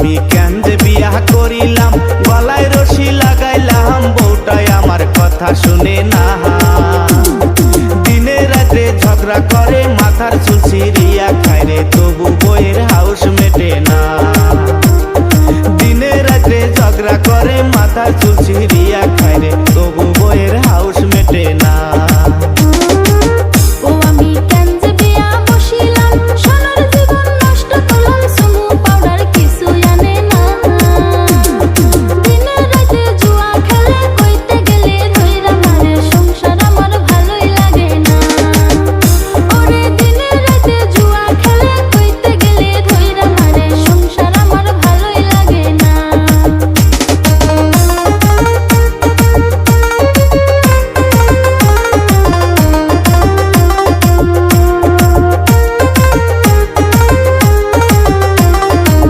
আমি কেন যে বিয়া করিলাম, গলায় রশি লাগাইলাম, বউটাই আমার কথা শুনে না। দিনে রাত্রে ঝগড়া করে, মাথার চুল ছিঁড়িয়া খায় রে, তবু বইয়ের হাউস মেটে না। দিনে রাত্রে ঝগড়া করে, মাথার চুল ছিঁড়িয়া খায়